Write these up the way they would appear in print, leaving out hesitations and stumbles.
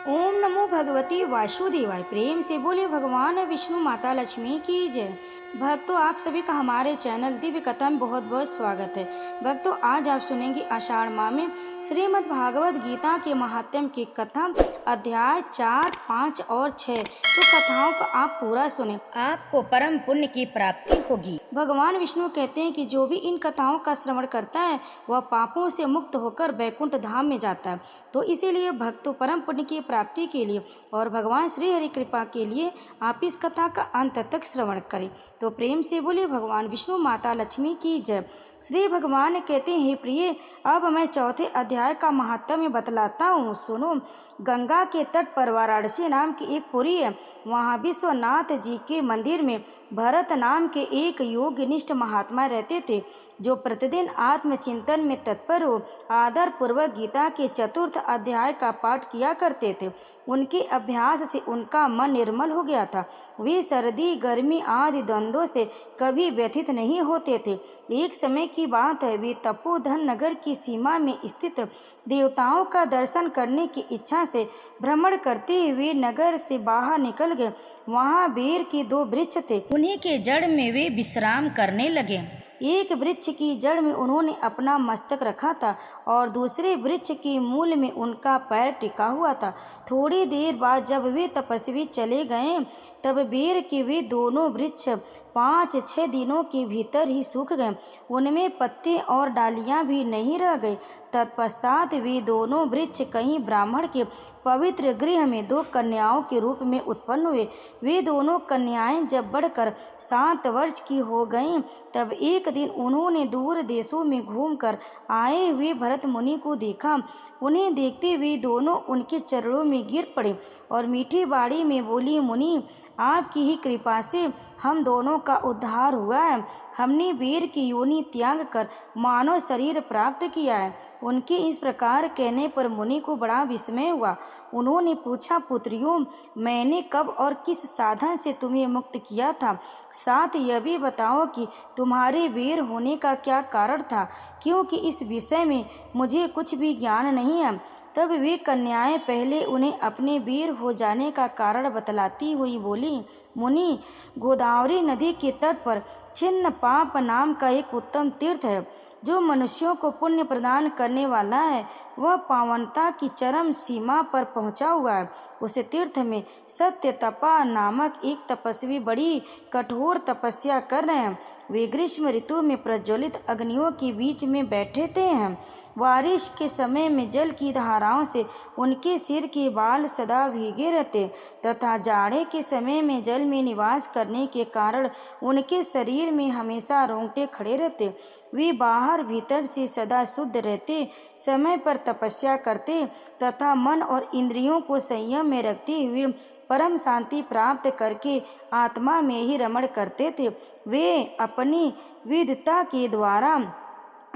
ओम नमो भगवती वासुदेवाय। प्रेम से बोले भगवान विष्णु माता लक्ष्मी की जय। भक्तों, आप सभी का हमारे चैनल दिव्य कथा में बहुत बहुत स्वागत है। भक्तों, आज आप सुनेंगे आषाढ़ माह में श्रीमद् भागवत गीता के महात्म्य की कथा, अध्याय 4, 5 और 6। तो कथाओं को आप पूरा सुने, आपको परम पुण्य की प्राप्ति होगी। भगवान विष्णु कहते हैं कि जो भी इन कथाओं का श्रवण करता है वह पापों से मुक्त होकर बैकुंठ धाम में जाता है। तो इसीलिए भक्तों, परम पुण्य की प्राप्ति के लिए और भगवान श्री हरि कृपा के लिए आप इस कथा का अंत तक श्रवण करें। तो प्रेम से बोले भगवान विष्णु माता लक्ष्मी की जय। श्री भगवान कहते हैं, प्रिय, अब मैं चौथे अध्याय का महात्म्य बतलाता हूँ, सुनो। गंगा के तट पर वाराणसी नाम की एक पुरी है। वहाँ विश्वनाथ जी के मंदिर में भरत नाम के एक योगनिष्ठ महात्मा रहते थे, जो प्रतिदिन आत्मचिंतन में तत्पर हो आदर पूर्वक गीता के चतुर्थ अध्याय का पाठ किया करते थे। उनके अभ्यास से उनका मन निर्मल हो गया था। वे सर्दी गर्मी आदि द्वंद्वों से कभी व्यथित नहीं होते थे। एक समय की बात है, वे तपोधन नगर की सीमा में स्थित देवताओं का दर्शन करने की इच्छा से भ्रमण करते हुए नगर से बाहर निकल गए। वहाँ बेर के 2 वृक्ष थे, उन्हीं के जड़ में वे विश्राम करने लगे। एक वृक्ष की जड़ में उन्होंने अपना मस्तक रखा था और दूसरे वृक्ष के मूल में उनका पैर टिका हुआ था। थोड़ी देर बाद जब वे तपस्वी चले गए, तब बेर के वे दोनों वृक्ष 5-6 दिनों के भीतर ही सूख गए। उनमें पत्ते और डालियां भी नहीं रह गई। तत्पश्चात वे दोनों वृक्ष कहीं ब्राह्मण के पवित्र गृह में 2 कन्याओं के रूप में उत्पन्न हुए। वे दोनों कन्याएं जब बढ़कर 7 वर्ष की हो गईं, तब एक दिन उन्होंने दूर देशों में घूमकर आए हुए भरत मुनि को देखा। उन्हें देखते हुए दोनों उनके चरणों में गिर पड़े और मीठी बाड़ी में बोली, मुनि, आपकी ही कृपा से हम दोनों का उद्धार हुआ है। हमने बेर की योनि त्याग कर मानव शरीर प्राप्त किया है। उनके इस प्रकार कहने पर मुनि को बड़ा विस्मय हुआ। उन्होंने पूछा, पुत्रियों, मैंने कब और किस साधन से तुम्हें मुक्त किया था? साथ यह भी बताओ कि तुम्हारे बेर होने का क्या कारण था, क्योंकि इस विषय में मुझे कुछ भी ज्ञान नहीं है। तब वे कन्याएं पहले उन्हें अपने बेर हो जाने का कारण बतलाती हुई बोली, मुनि, गोदावरी नदी के तट पर छिन्न पाप नाम का एक उत्तम तीर्थ है, जो मनुष्यों को पुण्य प्रदान करने वाला है। वह पावनता की चरम सीमा पर पहुंचा हुआ है। उस तीर्थ में सत्य तपा नामक एक तपस्वी बड़ी कठोर तपस्या कर रहे हैं। वे ग्रीष्म ऋतु में प्रज्वलित अग्नियों के बीच में बैठे हैं। बारिश के समय में जल की धाराओं से उनके सिर के बाल सदा भीगे रहते तथा जाड़े के समय में जल में निवास करने के कारण उनके शरीर में हमेशा रोंगटे खड़े रहते। वे बाहर भीतर से सदा शुद्ध रहते, समय पर तपस्या करते तथा मन और इंद्रियों को संयम में रखते हुए परम शांति प्राप्त करके आत्मा में ही रमण करते थे। वे अपनी विद्वता के द्वारा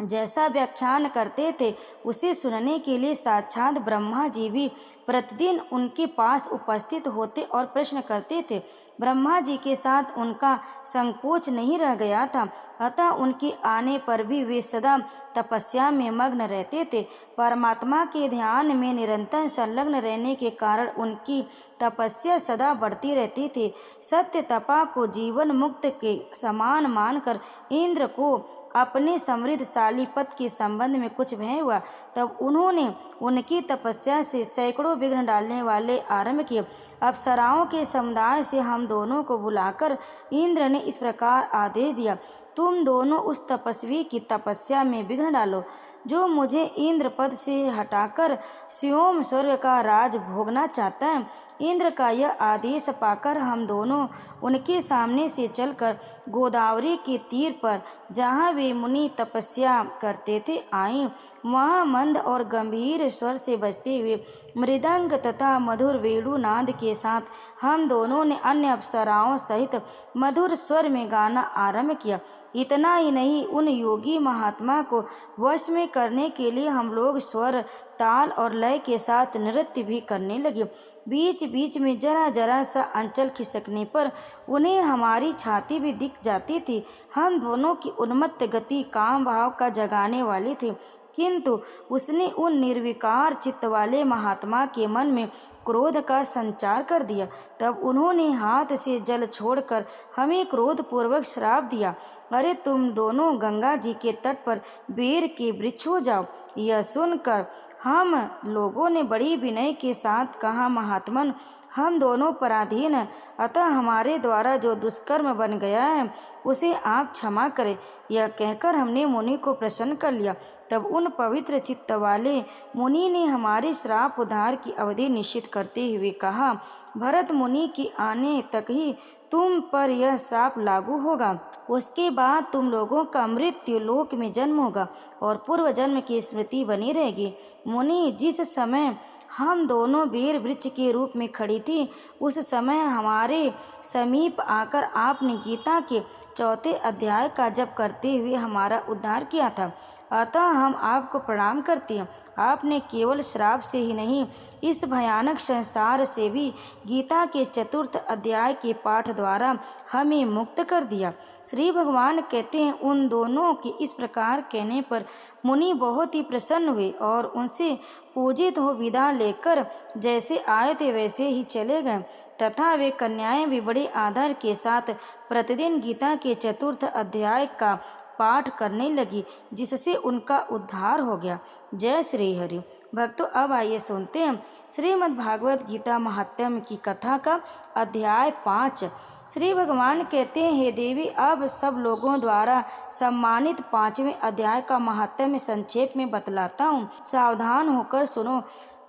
जैसा व्याख्यान करते थे, उसे सुनने के लिए साक्षात ब्रह्मा जी भी प्रतिदिन उनके पास उपस्थित होते और प्रश्न करते थे। ब्रह्मा जी के साथ उनका संकोच नहीं रह गया था, अतः उनके आने पर भी वे सदा तपस्या में मग्न रहते थे। परमात्मा के ध्यान में निरंतर संलग्न रहने के कारण उनकी तपस्या सदा बढ़ती रहती थी। सत्य तपा को जीवन मुक्त के समान मानकर इंद्र को अपने समृद्धशाली पद के संबंध में कुछ भय हुआ। तब उन्होंने उनकी तपस्या से सैकड़ों विघ्न डालने वाले आरंभ किए। अप्सराओं के समुदाय से हम दोनों को बुलाकर इंद्र ने इस प्रकार आदेश दिया, तुम दोनों उस तपस्वी की तपस्या में विघ्न डालो, जो मुझे इंद्र पद से हटाकर स्वयं स्वर्ग का राज भोगना चाहता है। इंद्र का यह आदेश पाकर हम दोनों उनके सामने से चलकर गोदावरी के तीर पर, जहाँ वे मुनि तपस्या करते थे, आए। वहाँ मंद और गंभीर स्वर से बजते हुए मृदंग तथा मधुर वेणुनाद के साथ हम दोनों ने अन्य अप्सराओं सहित मधुर स्वर में गाना आरंभ किया। इतना ही नहीं, उन योगी महात्मा को वश में करने के लिए हम लोग स्वर, ताल और लय के साथ नृत्य भी करने लगे। बीच बीच में जरा जरा सा अंचल खिसकने पर उन्हें हमारी छाती भी दिख जाती थी। हम दोनों की उन्मत्त गति काम भाव का जगाने वाली थी। किंतु उसने उन निर्विकार चित्त वाले महात्मा के मन में क्रोध का संचार कर दिया। तब उन्होंने हाथ से जल छोड़कर हमें क्रोधपूर्वक श्राप दिया, अरे तुम दोनों गंगा जी के तट पर बेर के वृक्ष हो जाओ। यह सुनकर हम लोगों ने बड़ी विनय के साथ कहा, महात्मन, हम दोनों पराधीन हैं, अतः हमारे द्वारा जो दुष्कर्म बन गया है उसे आप क्षमा करें। यह कहकर हमने मुनि को प्रसन्न कर लिया। तब उन पवित्र चित्त वाले मुनि ने हमारे श्राप उद्धार की अवधि निश्चित करते हुए कहा, भरत मुनि के आने तक ही तुम पर यह श्राप लागू होगा। उसके बाद तुम लोगों का मृत्यु लोक में जन्म होगा और पूर्व जन्म की स्मृति बनी रहेगी। मुनि, जिस समय हम दोनों बेर वृक्ष के रूप में खड़ी थी, उस समय हमारे समीप आकर आपने गीता के 4 अध्याय का जप करते हुए हमारा उद्धार किया था, अतः हम आपको प्रणाम करते हैं। आपने केवल श्राप से ही नहीं, इस भयानक संसार से भी गीता के 4 अध्याय के पाठ द्वारा हमें मुक्त कर दिया। श्री भगवान कहते हैं, उन दोनों के इस प्रकार कहने पर मुनि बहुत ही प्रसन्न हुए और उनसे पूजित हो विदा लेकर जैसे आए थे वैसे ही चले गए, तथा वे कन्याएं भी बड़े आदर के साथ प्रतिदिन गीता के 4 अध्याय का पाठ करने लगी, जिससे उनका उद्धार हो गया। जय श्री हरि। भक्तों, अब आइए सुनते हैं श्रीमद् भागवत गीता महात्म्य की कथा का अध्याय 5। श्री भगवान कहते हैं, हे देवी, अब सब लोगों द्वारा सम्मानित 5वें अध्याय का महात्म्य संक्षेप में बतलाता हूँ, सावधान होकर सुनो।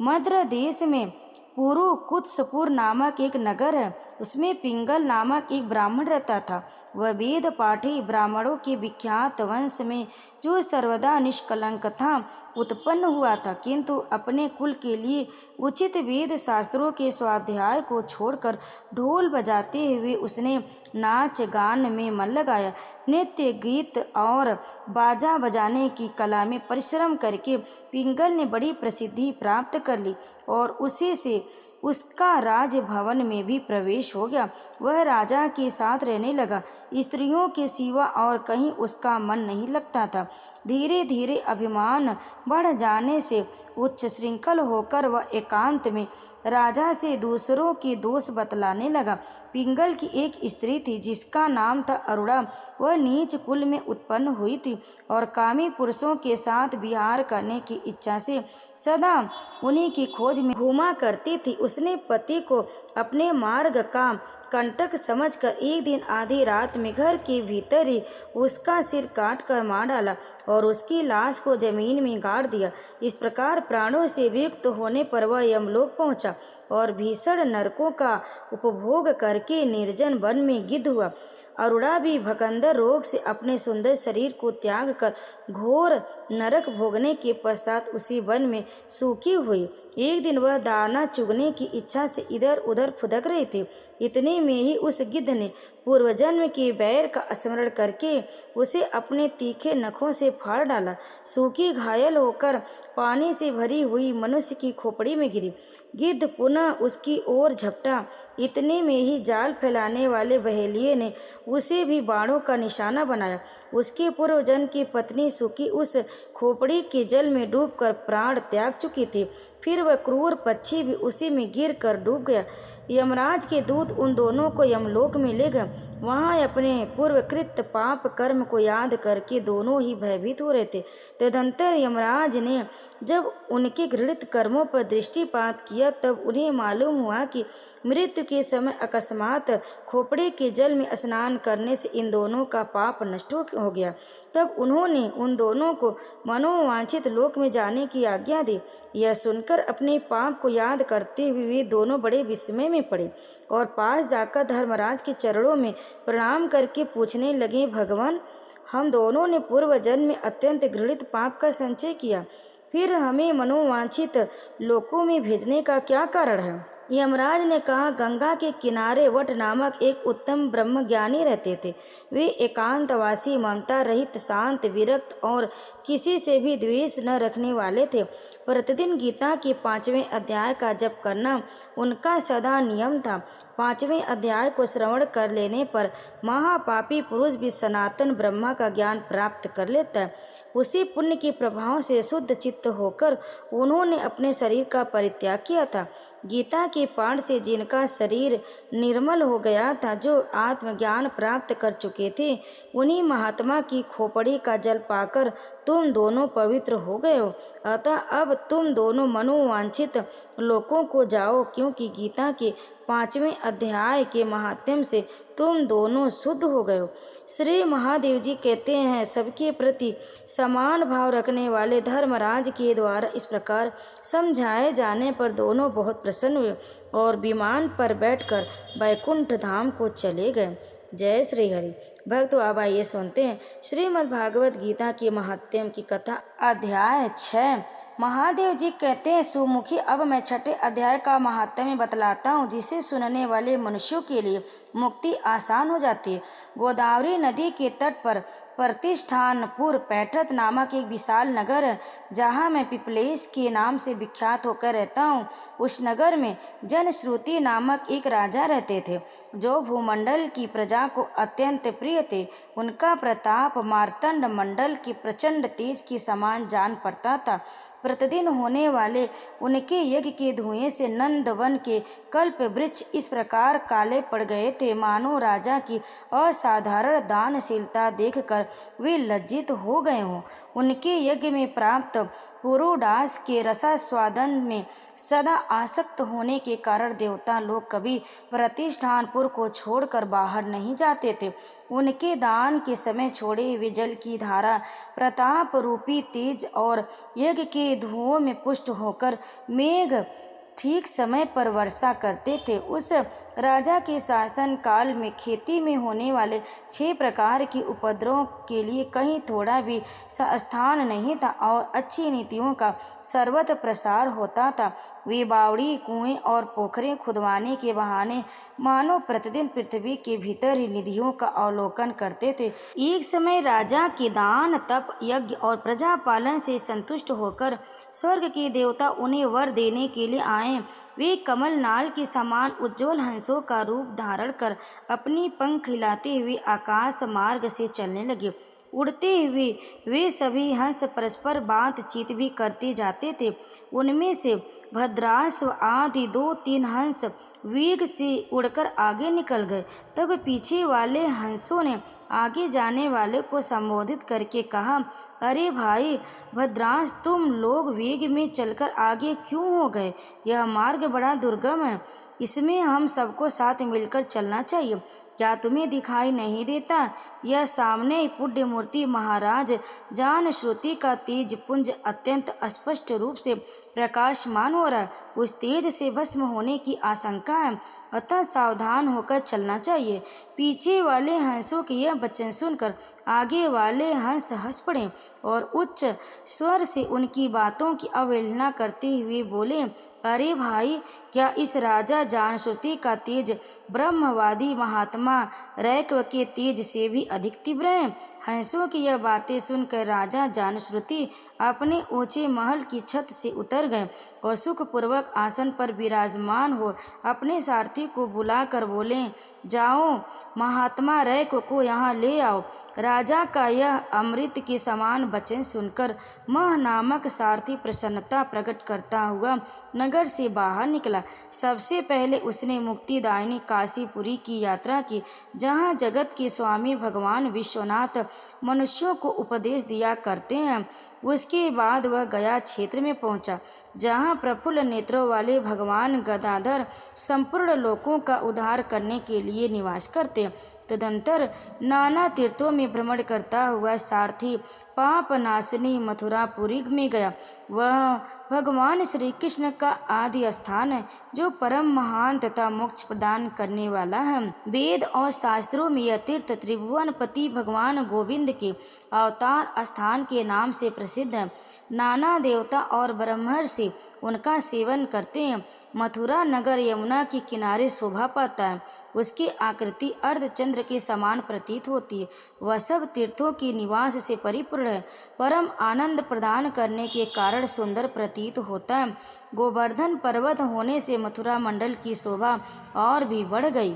मद्र देश में पुरु कुत्सपुर नामक एक नगर है। उसमें पिंगल नामक एक ब्राह्मण रहता था। वह वेद पाठी ब्राह्मणों के विख्यात वंश में, जो सर्वदा निष्कलंक था, उत्पन्न हुआ था, किंतु अपने कुल के लिए उचित वेद शास्त्रों के स्वाध्याय को छोड़कर ढोल बजाते हुए उसने नाच गान में मन लगाया। नृत्य, गीत और बाजा बजाने की कला में परिश्रम करके पिंगल ने बड़ी प्रसिद्धि प्राप्त कर ली और उसी से उसका राजभवन में भी प्रवेश हो गया। वह राजा के साथ रहने लगा। स्त्रियों के सिवा और कहीं उसका मन नहीं लगता था। धीरे धीरे अभिमान बढ़ जाने से उच्च श्रृंखल होकर वह एकांत में राजा से दूसरों के दोष बतलाने लगा। पिंगल की एक स्त्री थी जिसका नाम था अरुणा। वह नीच कुल में उत्पन्न हुई थी और कामी पुरुषों के साथ विहार करने की इच्छा से सदा उन्हीं की खोज में घूमा करती थी। उसने पति को अपने मार्ग का कंटक समझकर एक दिन आधी रात में घर के भीतर ही उसका सिर काट कर मार डाला और उसकी लाश को जमीन में गाड़ दिया। इस प्रकार प्राणों से वियुक्त होने पर वह यमलोक पहुंचा और भीषण नरकों का उपभोग करके निर्जन वन में गिद्ध हुआ। अरुणा भी भकंदर रोग से अपने सुंदर शरीर को त्याग कर घोर नरक भोगने के पश्चात उसी वन में सूखी हुई। एक दिन वह दाना चुगने की इच्छा से इधर उधर फुदक रही थी। इतने में ही उस गिद्ध ने पूर्वजन्म के बैर का स्मरण करके उसे अपने तीखे नखों से फाड़ डाला। सूखी घायल होकर पानी से भरी हुई मनुष्य की खोपड़ी में गिरी। गिद्ध पुनः उसकी ओर झपटा। इतने में ही जाल फैलाने वाले बहेलिये ने उसे भी बाणों का निशाना बनाया। उसके पूर्वजन्म की पत्नी सुकी उस खोपड़ी के जल में डूबकर प्राण त्याग चुकी थी। फिर वह क्रूर पक्षी भी उसी में गिर कर डूब गया। यमराज के दूत उन दोनों को यमलोक में ले गए। वहाँ अपने पूर्वकृत पाप कर्म को याद करके दोनों ही भयभीत हो रहे थे। तदंतर यमराज ने जब उनके घृणित कर्मों पर दृष्टिपात किया तब उन्हें मालूम हुआ कि मृत्यु के समय अकस्मात खोपड़ी के जल में स्नान करने से इन दोनों का पाप नष्ट हो गया। तब उन्होंने उन दोनों को मनोवांछित लोक में जाने की आज्ञा दी। यह सुनकर अपने पाप को याद करते हुए वे दोनों बड़े विस्मय में पड़े और पास जाकर धर्मराज के चरणों में प्रणाम करके पूछने लगे, भगवान, हम दोनों ने पूर्व जन्म में अत्यंत घृणित पाप का संचय किया, फिर हमें मनोवांछित लोकों में भेजने का क्या कारण है? यमराज ने कहा, गंगा के किनारे वट नामक एक उत्तम ब्रह्मज्ञानी रहते थे। वे एकांतवासी, ममता रहित, शांत, विरक्त और किसी से भी द्वेष न रखने वाले थे। प्रतिदिन गीता के 5वें अध्याय का जप करना उनका सदा नियम था। 5वें अध्याय को श्रवण कर लेने पर महापापी पुरुष भी सनातन ब्रह्मा का ज्ञान प्राप्त कर लेता है। उसी पुण्य के प्रभाव से शुद्ध चित्त होकर उन्होंने अपने शरीर का परित्याग किया था। गीता के पाठ से जिनका शरीर निर्मल हो गया था, जो आत्मज्ञान प्राप्त कर चुके थे, उन्हीं महात्मा की खोपड़ी का जल पाकर तुम दोनों पवित्र हो गए हो। अतः अब तुम दोनों मनोवांछित लोकों को जाओ, क्योंकि गीता के 5वें अध्याय के महात्म्य से तुम दोनों शुद्ध हो गए हो। श्री महादेव जी कहते हैं, सबके प्रति समान भाव रखने वाले धर्मराज के द्वारा इस प्रकार समझाए जाने पर दोनों बहुत प्रसन्न हुए और विमान पर बैठकर वैकुंठ धाम को चले गए। जय श्री हरि। भक्तों, अब आइए सुनते हैं श्रीमद् भागवत गीता के महात्म्य की कथा। अध्याय 6। महादेव जी कहते हैं, सुमुखी, अब मैं 6ठे अध्याय का महात्म्य बतलाता हूँ, जिसे सुनने वाले मनुष्यों के लिए मुक्ति आसान हो जाती है। गोदावरी नदी के तट पर प्रतिष्ठानपुर पैठत नामक एक विशाल नगर है, जहाँ मैं पिपलेश के नाम से विख्यात होकर रहता हूँ। उस नगर में जनश्रुति नामक एक राजा रहते थे, जो भूमंडल की प्रजा को अत्यंत प्रिय थे। उनका प्रताप मार्तंड मंडल के प्रचंड तेज के समान जान पड़ता था। प्रतिदिन होने वाले उनके यज्ञ के धुएं से नंदवन के कल्प वृक्ष इस प्रकार काले पड़ गए थे, मानो राजा की असाधारण दानशीलता देखकर वे लज्जित हो गए हों। उनके यज्ञ में प्राप्त पुरोडास के रसास्वादन में सदा आसक्त होने के कारण देवता लोग कभी प्रतिष्ठानपुर को छोड़कर बाहर नहीं जाते थे। उनके दान के समय छोड़े हुए जल की धारा प्रताप रूपी तेज और यज्ञ के धुओं में पुष्ट होकर मेघ ठीक समय पर वर्षा करते थे। उस राजा के शासन काल में खेती में होने वाले 6 प्रकार के उपद्रवों के लिए कहीं थोड़ा भी स्थान नहीं था और अच्छी नीतियों का सर्वत्र प्रसार होता था। वे बावड़ी, कुएं और पोखरें खुदवाने के बहाने मानो प्रतिदिन पृथ्वी के भीतर ही निधियों का अवलोकन करते थे। एक समय राजा के दान, तप, यज्ञ और प्रजा पालन से संतुष्ट होकर स्वर्ग के देवता उन्हें वर देने के लिए आए। वे कमल नाल के समान उज्ज्वल हंसों का रूप धारण कर अपनी पंख हिलाते हुए आकाश मार्ग से चलने लगे। उड़ते हुए वे सभी हंस परस्पर बातचीत भी करते जाते थे। उनमें से भद्राश्व आदि 2-3 हंस वेग से उड़कर आगे निकल गए। तब पीछे वाले हंसों ने आगे जाने वाले को संबोधित करके कहा, अरे भाई भद्रांश, तुम लोग वेग में चलकर आगे क्यों हो गए? यह मार्ग बड़ा दुर्गम है, इसमें हम सबको साथ मिलकर चलना चाहिए। क्या तुम्हें दिखाई नहीं देता? यह सामने पुण्य मूर्ति महाराज जानश्रुति का तेज पुंज अत्यंत स्पष्ट रूप से प्रकाशमान हो रहा है। उस तेज से भस्म होने की आशंका है, अतः सावधान होकर चलना चाहिए। पीछे वाले हंसों के यह वचन सुनकर आगे वाले हंस हंस पड़े और उच्च स्वर से उनकी बातों की अवहेलना करते हुए बोले, अरे भाई, क्या इस राजा जानश्रुति का तेज ब्रह्मवादी महात्मा रैक्व के तेज से भी अधिक तीव्र है? हंसों की यह बातें सुनकर राजा जानश्रुति अपने ऊंचे महल की छत से उतर गए और सुखपूर्वक आसन पर विराजमान हो अपने सारथी को बुलाकर बोले, जाओ महात्मा रैक्व को यहाँ ले आओ। राजा का यह अमृत के समान वचन सुनकर मह नामक सारथी प्रसन्नता प्रकट करता हुआ नगर से बाहर निकला। सबसे पहले उसने मुक्तिदायिनी काशीपुरी की यात्रा की, जहाँ जगत के स्वामी भगवान विश्वनाथ मनुष्यों को उपदेश दिया करते हैं। उसके बाद वह गया क्षेत्र में पहुंचा, जहाँ प्रफुल्ल नेत्रों वाले भगवान गदाधर संपूर्ण लोकों का उद्धार करने के लिए निवास करते। तदंतर नाना तीर्थों में भ्रमण करता हुआ सारथी पाप नाशनी मथुरापुरी में गया। वह भगवान श्री कृष्ण का आदि स्थान है, जो परम महान तथा मोक्ष प्रदान करने वाला है। वेद और शास्त्रों में यह तीर्थ त्रिभुवनपति भगवान गोविंद के अवतार स्थान के नाम से प्रसिद्ध है। नाना देवता और ब्रह्मर्षि उनका सेवन करते हैं। मथुरा नगर यमुना के किनारे शोभा पाता है। उसकी आकृति अर्धचंद्र के समान प्रतीत होती है। वह सब तीर्थों की निवास से परिपूर्ण है। परम आनंद प्रदान करने के कारण सुंदर प्रतीत होता है। गोवर्धन पर्वत होने से मथुरा मंडल की शोभा और भी बढ़ गई।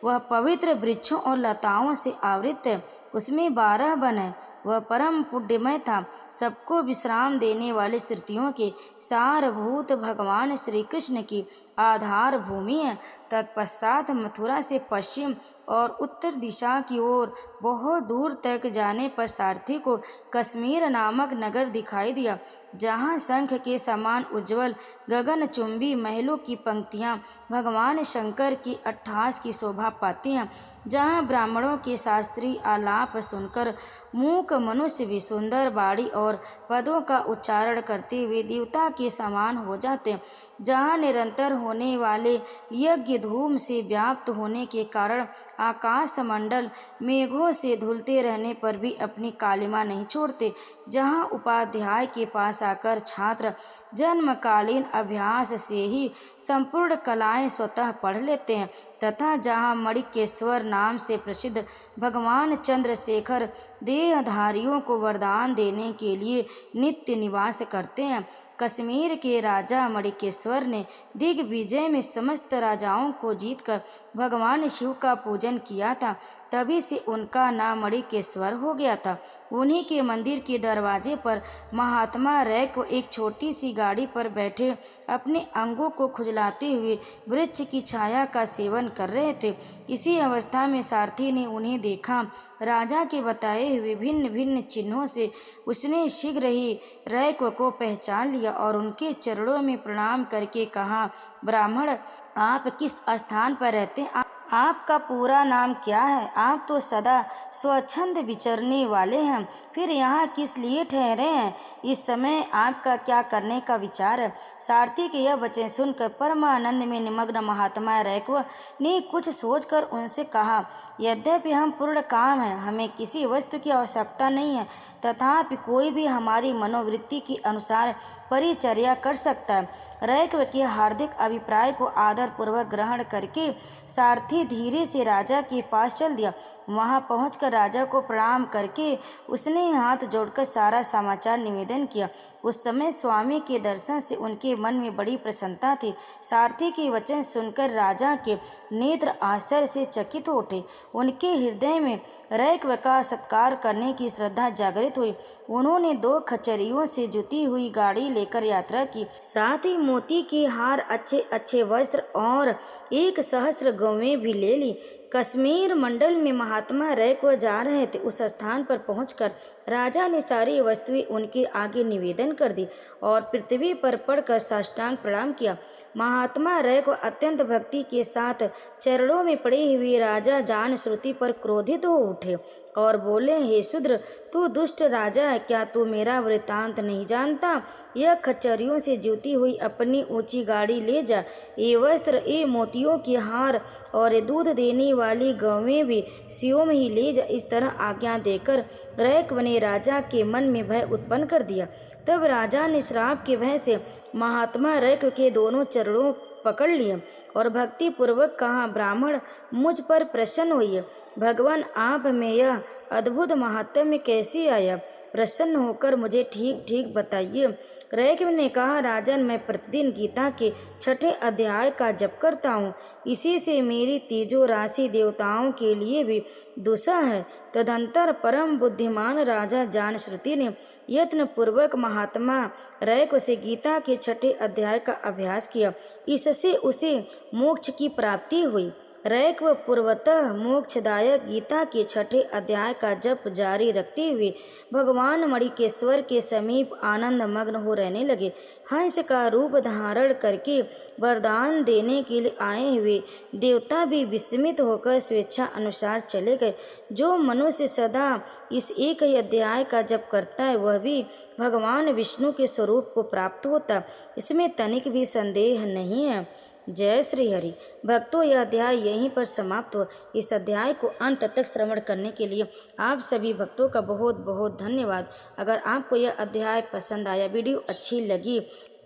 वह पवित्र वृक्षों और लताओं से आवृत है। उसमें 12 वन है। वह परम पुण्यमय था। सबको विश्राम देने वाले श्रुतियों के सारभूत भगवान श्री कृष्ण की आधार भूमि है। तत्पश्चात मथुरा से पश्चिम और उत्तर दिशा की ओर बहुत दूर तक जाने पर सारथी को कश्मीर नामक नगर दिखाई दिया, जहाँ शंख के समान उज्ज्वल गगनचुंबी महलों की पंक्तियाँ भगवान शंकर की अट्टहास की शोभा पाती हैं, जहाँ ब्राह्मणों के शास्त्रीय आलाप सुनकर मूक मनुष्य भी सुंदर बाणी और पदों का उच्चारण करते हुए देवता के समान हो जाते, जहाँ निरंतर होने वाले यज्ञ धूम से व्याप्त होने के कारण आकाश मंडल मेघों से धुलते रहने पर भी अपनी कालिमा नहीं छोड़ते, जहाँ उपाध्याय के पास आकर छात्र जन्मकालीन अभ्यास से ही संपूर्ण कलाएं स्वतः पढ़ लेते हैं, तथा जहाँ मणिकेश्वर नाम से प्रसिद्ध भगवान चंद्रशेखर देहधारियों को वरदान देने के लिए नित्य निवास करते हैं। कश्मीर के राजा मणिकेश्वर ने दिग्विजय में समस्त राजाओं को जीतकर भगवान शिव का पूजन किया था, तभी से उनका नाम मणिकेश्वर हो गया था। उन्हीं के मंदिर के दरवाजे पर महात्मा रैक एक छोटी सी गाड़ी पर बैठे अपने अंगों को खुजलाते हुए वृक्ष की छाया का सेवन कर रहे थे। इसी अवस्था में सारथी ने उन्हें देखा। राजा के बताए हुए भिन्न भिन्न चिन्हों से उसने शीघ्र ही रैक को पहचान लिया और उनके चरणों में प्रणाम करके कहा, ब्राह्मण, आप किस स्थान पर रहते हैं? आपका पूरा नाम क्या है? आप तो सदा स्वच्छंद विचरने वाले हैं, फिर यहाँ किस लिए ठहरे हैं? इस समय आपका क्या करने का विचार है? सारथी के यह वचन सुनकर परमानंद में निमग्न महात्मा रैक्व ने कुछ सोचकर उनसे कहा, यद्यपि हम पूर्ण काम हैं, हमें किसी वस्तु की आवश्यकता नहीं है, तथापि कोई भी हमारी मनोवृत्ति के अनुसार परिचर्या कर सकता है। रैक्व के हार्दिक अभिप्राय को आदरपूर्वक ग्रहण करके सारथी धीरे से राजा के पास चल दिया। वहां पहुंचकर राजा को प्रणाम करके उसने हाथ जोड़कर सारा समाचार निवेदन किया। उस समय स्वामी के दर्शन से उनके मन में बड़ी प्रसन्नता थी। सारथी के वचन सुनकर राजा के नेत्र आश्चर्य से चकित हो उठे। उनके हृदय में रैक्व का सत्कार करने की श्रद्धा जागृत हुई। उन्होंने 2 खच्चरियों से जुती हुई गाड़ी लेकर यात्रा की, साथ ही मोती के हार, अच्छे अच्छे वस्त्र और 1 सहस्त्र गौवें भी ले ली। कश्मीर मंडल में महात्मा रैक्व जा रहे थे। उस स्थान पर पहुंचकर राजा ने सारी वस्तुएं उनके आगे निवेदन कर दी और पृथ्वी पर पड़कर साष्टांग प्रणाम किया। महात्मा रैक्व अत्यंत भक्ति के साथ चरणों में पड़े हुए राजा जान श्रुति पर क्रोधित हो उठे और बोले, हे शूद्र, तू दुष्ट राजा है, क्या तू मेरा वृत्तांत नहीं जानता? यह खच्चरियों से जुती हुई अपनी ऊंची गाड़ी ले जा, ये वस्त्र, ये मोतियों के हार और ये दूध देने वाली गौवें भी सियों में ही ले जा। इस तरह आज्ञा देकर रैक्व ने राजा के मन में भय उत्पन्न कर दिया। तब राजा ने श्राप के भय से महात्मा रैक्व के दोनों चरणों पकड़ लिए और भक्ति पूर्वक कहा, ब्राह्मण, मुझ पर प्रसन्न होइए। भगवान, आप में यह अद्भुत महात्म्य कैसे आया? प्रसन्न होकर मुझे ठीक ठीक बताइए। रैक्व ने कहा, राजन, मैं प्रतिदिन गीता के 6ठे अध्याय का जप करता हूँ। इसी से मेरी तीजो राशि देवताओं के लिए भी दुस्सह है। तदंतर परम बुद्धिमान राजा जानश्रुति ने यत्न पूर्वक महात्मा रैक्व से गीता के 6ठे अध्याय का अभ्यास किया। इससे उसे मोक्ष की प्राप्ति हुई। रैक व पूर्वतः मोक्षदायक गीता के छठे अध्याय का जप जारी रखते हुए भगवान मणिकेश्वर के समीप आनंद मग्न हो रहने लगे। हंस का रूप धारण करके वरदान देने के लिए आए हुए देवता भी विस्मित होकर स्वेच्छा अनुसार चले गए। जो मनुष्य सदा इस एक ही अध्याय का जप करता है वह भी भगवान विष्णु के स्वरूप को प्राप्त होता, इसमें तनिक भी संदेह नहीं है। जय श्री हरि। भक्तों, यह अध्याय यहीं पर समाप्त हुआ। इस अध्याय को अंत तक श्रवण करने के लिए आप सभी भक्तों का बहुत बहुत धन्यवाद। अगर आपको यह अध्याय पसंद आया, वीडियो अच्छी लगी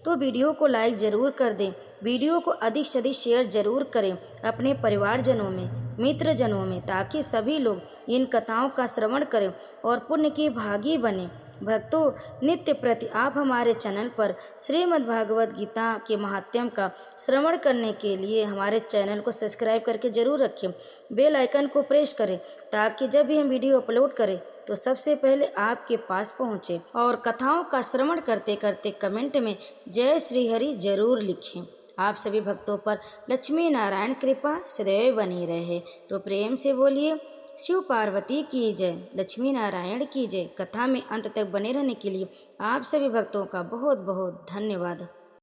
तो वीडियो को लाइक ज़रूर कर दें। वीडियो को अधिक से अधिक शेयर ज़रूर करें अपने परिवारजनों में, मित्रजनों में, ताकि सभी लोग इन कथाओं का श्रवण करें और पुण्य की भागी बने। भक्तों, नित्य प्रति आप हमारे चैनल पर श्रीमद् भागवत गीता के महात्म्य का श्रवण करने के लिए हमारे चैनल को सब्सक्राइब करके ज़रूर रखें। बेल आइकन को प्रेस करें ताकि जब भी हम वीडियो अपलोड करें तो सबसे पहले आपके पास पहुँचे। और कथाओं का श्रवण करते करते कमेंट में जय श्री हरि जरूर लिखें। आप सभी भक्तों पर लक्ष्मी नारायण कृपा सदैव बनी रहे। तो प्रेम से बोलिए शिव पार्वती की जय, लक्ष्मी नारायण की जय। कथा में अंत तक बने रहने के लिए आप सभी भक्तों का बहुत बहुत धन्यवाद।